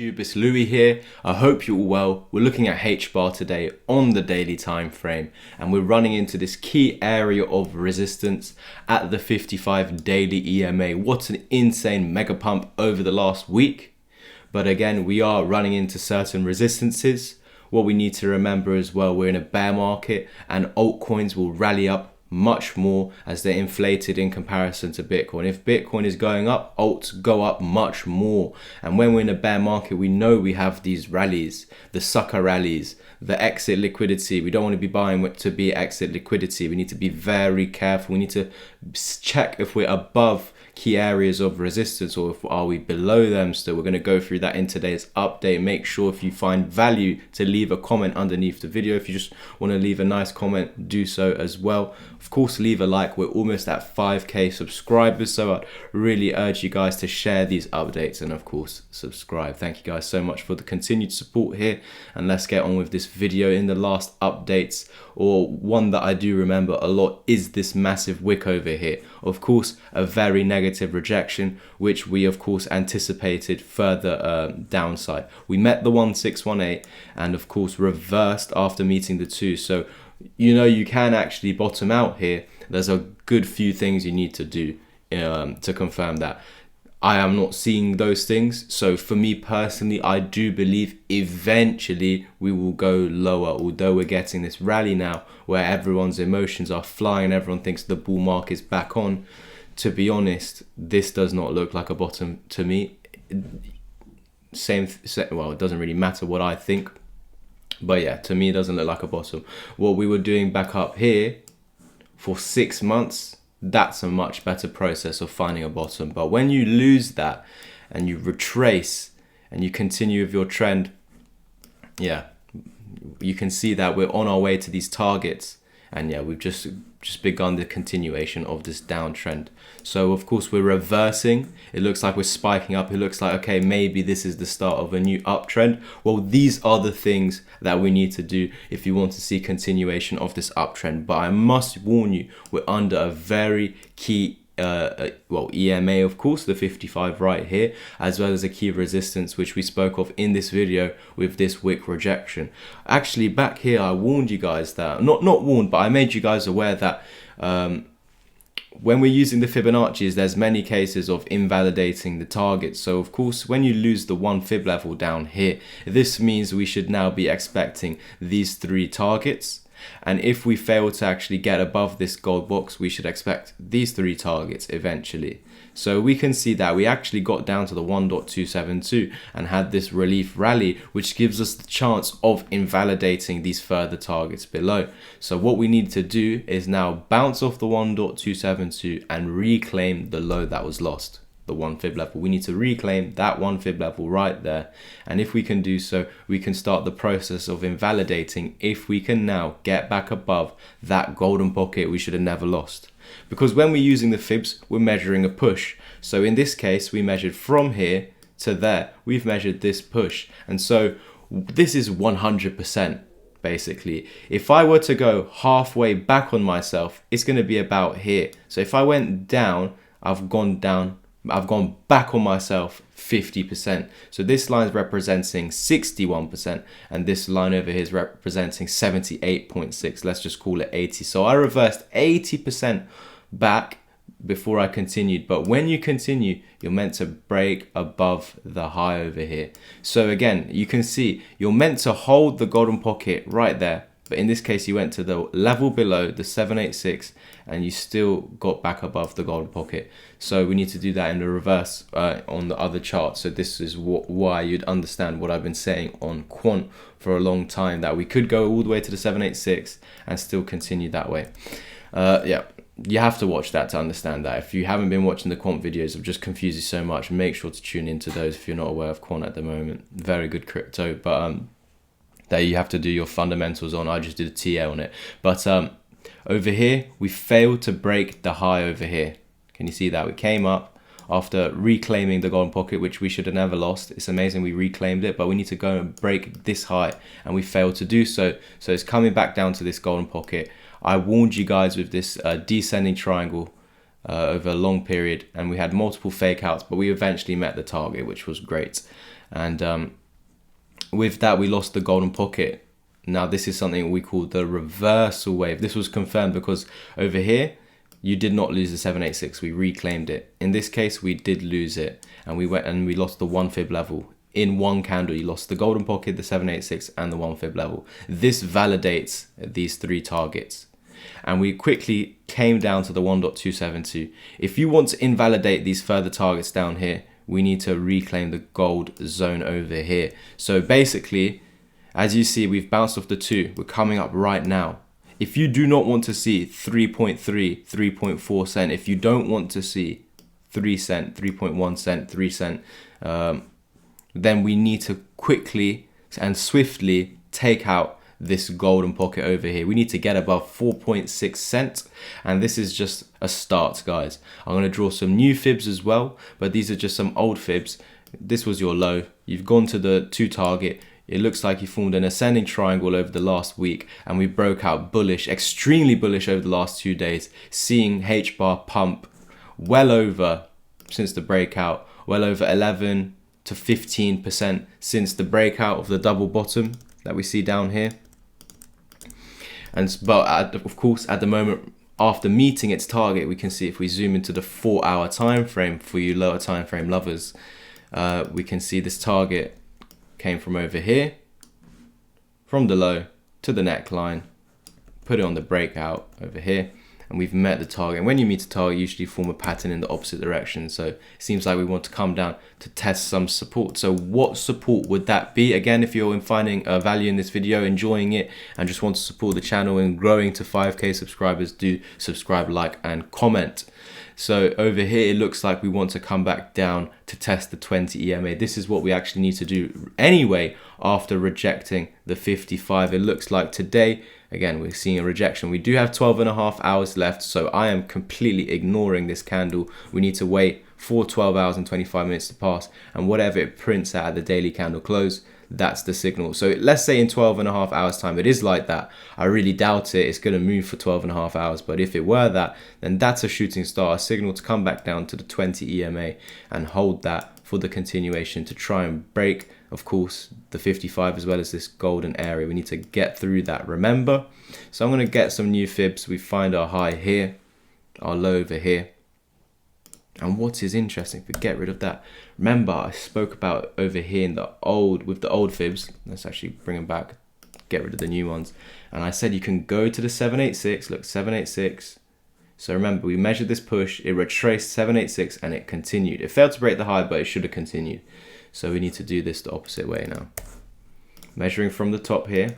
YouTube, it's Louis here. I hope you're all well. We're looking at Hbar today on the daily time frame, and we're running into this key area of resistance at the 55 daily EMA. What an insane mega pump over the last week. But again, we are running into certain resistances. What we need to remember as well, we're in a bear market and altcoins will rally up much more as they're inflated in comparison to Bitcoin. If Bitcoin is going up, alts go up much more. And when we're in a bear market, we know we have these rallies, the sucker rallies, the exit liquidity. We don't want to be buying to be exit liquidity. We need to be very careful. We need to check if we're above key areas of resistance or if are we below them still. We're going to go through that in today's update. Make sure if you find value to leave a comment underneath the video. If you just want to leave a nice comment, do so as well. Of course, leave a like. We're almost at 5k subscribers, so I really urge you guys to share these updates and of course subscribe. Thank you guys so much for the continued support here, and let's get on with this video. In the last updates, or one that I do remember a lot, is this massive wick over here. Of course, a very negative rejection, which we of course anticipated further downside. We met the 1618 and of course reversed after meeting the 2. So you know you can actually bottom out here. There's a good few things you need to do to confirm that. I am not seeing those things. So for me personally, I do believe eventually we will go lower, although we're getting this rally now where everyone's emotions are flying, everyone thinks the bull market is back on. To be honest, this does not look like a bottom to me. Well, it doesn't really matter what I think, but yeah, to me it doesn't look like a bottom. What we were doing back up here for 6 months, that's a much better process of finding a bottom. But when you lose that and you retrace and you continue with your trend, yeah, you can see that we're on our way to these targets. And yeah, we've just begun the continuation of this downtrend. So of course we're reversing. It looks like we're spiking up. It looks like, okay, maybe this is the start of a new uptrend. Well, these are the things that we need to do if you want to see continuation of this uptrend. But I must warn you, we're under a very key EMA, of course, the 55 right here, as well as a key resistance which we spoke of in this video with this wick rejection. Actually, back here I warned you guys that, not warned, but I made you guys aware that when we're using the Fibonacci's, there's many cases of invalidating the target. So of course, when you lose the 1 fib level down here, this means we should now be expecting these 3 targets. And if we fail to actually get above this gold box, we should expect these 3 targets eventually. So we can see that we actually got down to the 1.272 and had this relief rally, which gives us the chance of invalidating these further targets below. So what we need to do is now bounce off the 1.272 and reclaim the low that was lost. The 1 fib level. We need to reclaim that 1 fib level right there, and if we can do so, we can start the process of invalidating if we can now get back above that golden pocket we should have never lost. Because when we're using the fibs, we're measuring a push. So in this case, we measured from here to there. We've measured this push, and so this is 100%. Basically, if I were to go halfway back on myself, it's going to be about here. So if I went down, I've gone back on myself 50%. So this line is representing 61%, and this line over here is representing 78.6. Let's just call it 80. So I reversed 80% back before I continued. But when you continue, you're meant to break above the high over here. So again, you can see you're meant to hold the golden pocket right there. But in this case, you went to the level below the 786 and you still got back above the golden pocket. So we need to do that in the reverse on the other chart. So this is why you'd understand what I've been saying on quant for a long time, that we could go all the way to the 786 and still continue that way. Yeah, you have to watch that to understand that. If you haven't been watching the quant videos, I've just confused you so much. Make sure to tune into those if you're not aware of quant at the moment. Very good crypto, but that you have to do your fundamentals on. I just did a TA on it. But over here, we failed to break the high over here. Can you see that? We came up after reclaiming the golden pocket, which we should have never lost. It's amazing we reclaimed it, but we need to go and break this high, and we failed to do so. So it's coming back down to this golden pocket. I warned you guys with this descending triangle over a long period, and we had multiple fake outs, but we eventually met the target, which was great. And with that, we lost the golden pocket. Now this is something we call the reversal wave. This was confirmed because over here you did not lose the 786, we reclaimed it. In this case we did lose it, and we went and we lost the 1 fib level. In one candle you lost the golden pocket, the 786 and the 1 fib level. This validates these 3 targets, and we quickly came down to the 1.272. If you want to invalidate these further targets down here, we need to reclaim the gold zone over here. So basically, as you see, we've bounced off the 2. We're coming up right now. If you do not want to see 3.3, 3.4 cent, if you don't want to see 3 cent, 3.1 cent, 3 cent, then we need to quickly and swiftly take out this golden pocket over here. We need to get above 4.6 cent, and this is just a start, guys. I'm going to draw some new fibs as well, but these are just some old fibs. This was your low. You've gone to the 2 target. It looks like you formed an ascending triangle over the last week, and we broke out bullish, extremely bullish over the last 2 days, seeing Hbar pump well over, since the breakout, well over 11 to 15% since the breakout of the double bottom that we see down here. But of course, at the moment, after meeting its target, we can see, if we zoom into the 4-hour time frame for you lower time frame lovers, we can see this target came from over here, from the low to the neckline, put it on the breakout over here, and we've met the target. And when you meet a target, you usually form a pattern in the opposite direction. So it seems like we want to come down to test some support. So what support would that be? Again, if you're finding value in this video, enjoying it, and just want to support the channel and growing to 5K subscribers, do subscribe, like, and comment. So over here, it looks like we want to come back down to test the 20 EMA. This is what we actually need to do anyway after rejecting the 55. It looks like today, again, we're seeing a rejection. We do have 12.5 hours left, so I am completely ignoring this candle. We need to wait for 12 hours and 25 minutes to pass, and whatever it prints at the daily candle close, that's the signal. So let's say in 12.5 hours time it is like that. I really doubt it's going to move for 12.5 hours, but if it were that, then that's a shooting star, a signal to come back down to the 20 EMA and hold that for the continuation to try and break, of course, the 55 as well as this golden area. We need to get through that, remember. So I'm going to get some new fibs. We find our high here, our low over here. And what is interesting, if we get rid of that, remember I spoke about over here in the old, with the old fibs, let's actually bring them back, get rid of the new ones. And I said you can go to the 786, look, 786. So remember, we measured this push, it retraced 786 and it continued. It failed to break the high, but it should have continued. So we need to do this the opposite way now. Measuring from the top here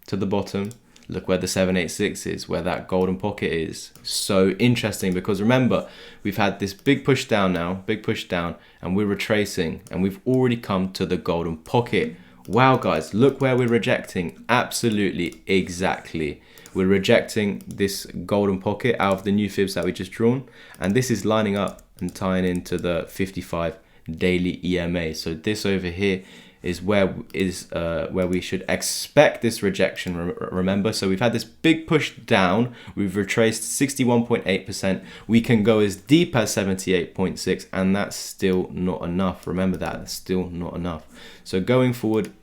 to the bottom, look where the 786 is, where that golden pocket is. So interesting, because remember, we've had this big push down now, big push down, and we're retracing, and we've already come to the golden pocket. Wow, guys, look where we're rejecting. Absolutely, exactly. We're rejecting this golden pocket out of the new fibs that we just drawn, and this is lining up and tying into the 55 daily EMA. So this over here is where we should expect this rejection, remember. So we've had this big push down, we've retraced 61.8%, we can go as deep as 78.6, and that's still not enough. Remember that, that's still not enough. So going forward,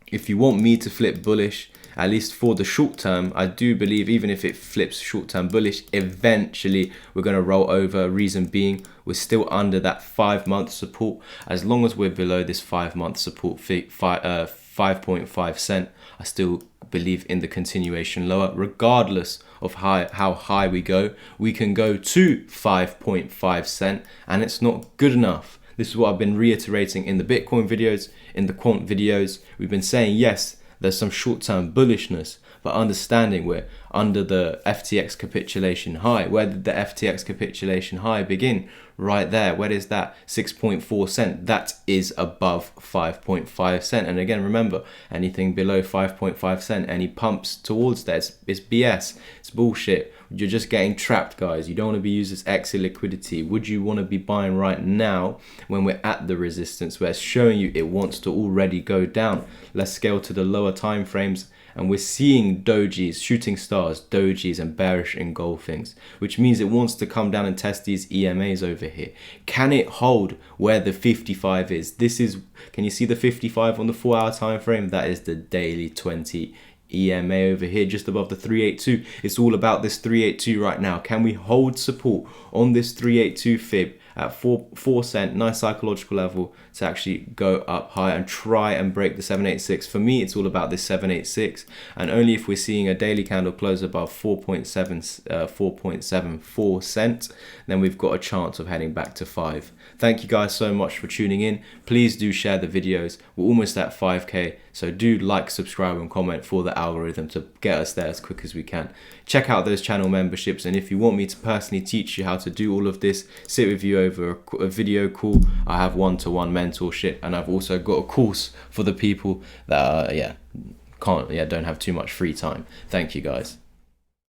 if you want me to flip bullish, at least for the short term, I do believe even if it flips short term bullish, eventually we're going to roll over. Reason being, we're still under that 5-month support. As long as we're below this 5-month support, 5.5 cent, I still believe in the continuation lower. Regardless of how high we go, we can go to 5.5 cent, and it's not good enough. This is what I've been reiterating in the Bitcoin videos, in the quant videos. We've been saying, yes, there's some short-term bullishness, but understanding we're under the FTX capitulation high. Where did the FTX capitulation high begin? Right there. Where is that? 6.4 cent. That is above 5.5 cent. And again, remember, anything below 5.5 cent, any pumps towards that, it's BS. It's bullshit. You're just getting trapped, guys. You don't want to be used as exit liquidity. Would you want to be buying right now when we're at the resistance where it's showing you it wants to already go down? Let's scale to the lower time frames and we're seeing dojis, shooting stars, dojis, and bearish engulfings, which means it wants to come down and test these EMAs over here. Can it hold where the 55 is? This is, can you see the 55 on the 4-hour time frame? That is the daily 20 EMA over here, just above the 382. It's all about this 382 right now. Can we hold support on this 382 fib at 4 cent, nice psychological level, to actually go up high and try and break the 786? For me, it's all about this 786, and only if we're seeing a daily candle close above 4.74 cent, then we've got a chance of heading back to 5. Thank you guys so much for tuning in. Please do share the videos. We're almost at 5k, so do like, subscribe, and comment for the algorithm to get us there as quick as we can. Check out those channel memberships, and if you want me to personally teach you how to do all of this, sit with you over a video call, I have one-to-one mentorship, and I've also got a course for the people that don't have too much free time. Thank you guys.